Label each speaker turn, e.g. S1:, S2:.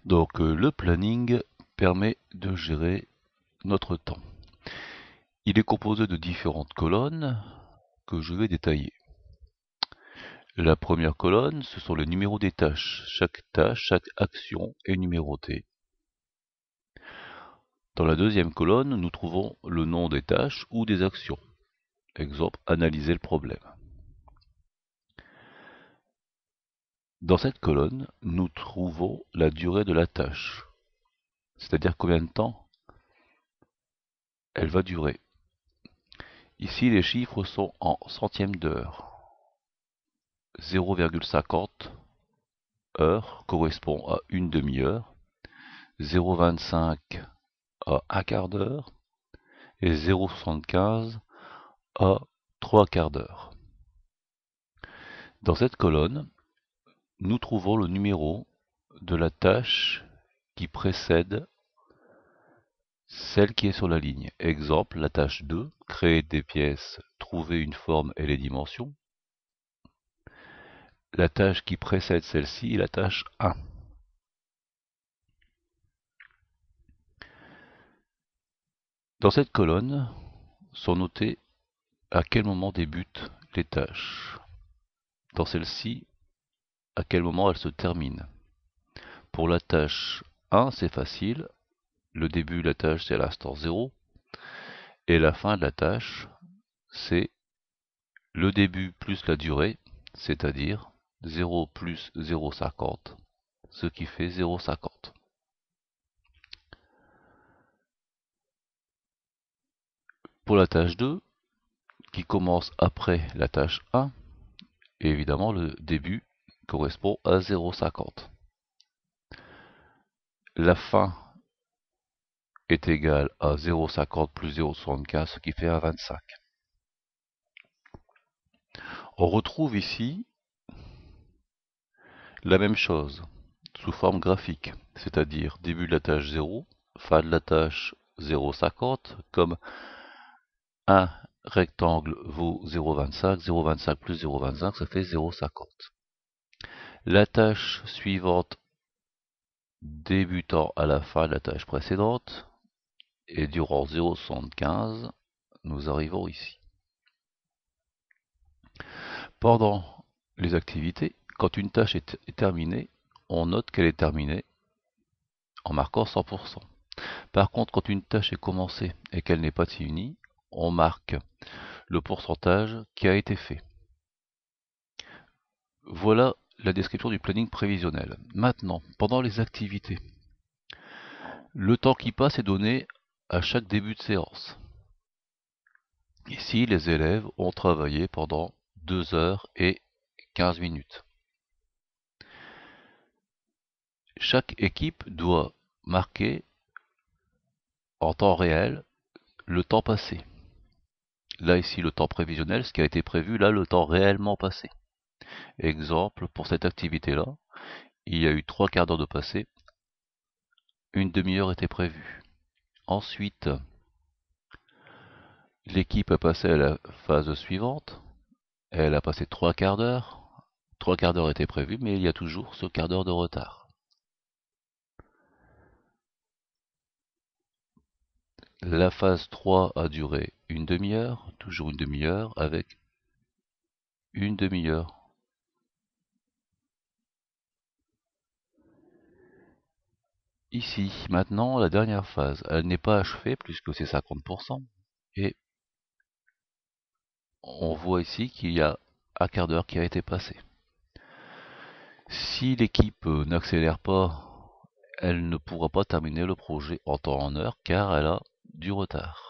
S1: Donc le planning permet de gérer notre temps. Il est composé de différentes colonnes que je vais détailler. La première colonne, ce sont les numéros des tâches. Chaque tâche, chaque action est numérotée. Dans la deuxième colonne, nous trouvons le nom des tâches ou des actions. Exemple, analyser le problème. Dans cette colonne, nous trouvons la durée de la tâche, c'est-à-dire combien de temps elle va durer. Ici, les chiffres sont en centièmes d'heure. 0,50 heures correspond à une demi-heure, 0,25 à un quart d'heure et 0,75 à trois quarts d'heure. Dans cette colonne, nous trouvons le numéro de la tâche qui précède celle qui est sur la ligne. Exemple, la tâche 2, créer des pièces, trouver une forme et les dimensions. La tâche qui précède celle-ci est la tâche 1. Dans cette colonne sont notées à quel moment débutent les tâches. Dans celle-ci, à quel moment elles se terminent. Pour la tâche 1, c'est facile. Le début de la tâche, c'est à l'instant 0. Et la fin de la tâche, c'est le début plus la durée, c'est-à-dire 0 plus 0,50, ce qui fait 0,50. Pour la tâche 2, qui commence après la tâche 1, évidemment le début correspond à 0,50. La fin est égale à 0,50 plus 0,75, ce qui fait 1,25. On retrouve ici la même chose sous forme graphique, c'est-à-dire début de la tâche 0, fin de la tâche 0,50, comme un rectangle vaut 0,25, 0,25 plus 0,25, ça fait 0,50. La tâche suivante débutant à la fin de la tâche précédente, et durant 0,75, nous arrivons ici. Pendant les activités, quand une tâche est terminée, on note qu'elle est terminée en marquant 100%. Par contre, quand une tâche est commencée et qu'elle n'est pas finie, on marque le pourcentage qui a été fait. Voilà la description du planning prévisionnel. Maintenant, pendant les activités, le temps qui passe est donné à chaque début de séance. Ici, les élèves ont travaillé pendant 2 heures et 15 minutes. Chaque équipe doit marquer en temps réel le temps passé. Là, ici, le temps prévisionnel, ce qui a été prévu, là, le temps réellement passé. Exemple, pour cette activité-là, il y a eu 3 quarts d'heure de passé, une demi-heure était prévue. Ensuite, l'équipe a passé à la phase suivante, elle a passé 3 quarts d'heure. 3 quarts d'heure étaient prévus, mais il y a toujours ce quart d'heure de retard. La phase 3 a duré une demi-heure, toujours une demi-heure, avec une demi-heure. Ici, maintenant, la dernière phase, elle n'est pas achevée puisque c'est 50%, et on voit ici qu'il y a un quart d'heure qui a été passé. Si l'équipe n'accélère pas, elle ne pourra pas terminer le projet en temps et en heure car elle a du retard.